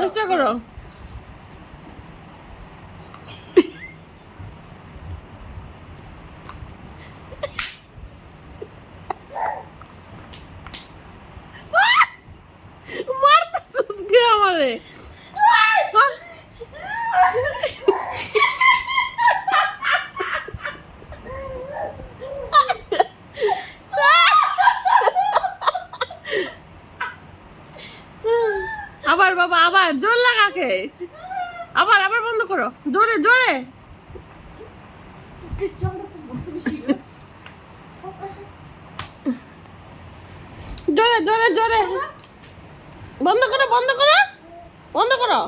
চেষ্টা করো। মারতেছিস কে আমারে? আবার বাবা, আবার জোর লাগাকে, আবার আবার বন্ধ করো, জোরে জোরে জোরে জোরে জোরে বন্ধ করো, বন্ধ করো, বন্ধ করো।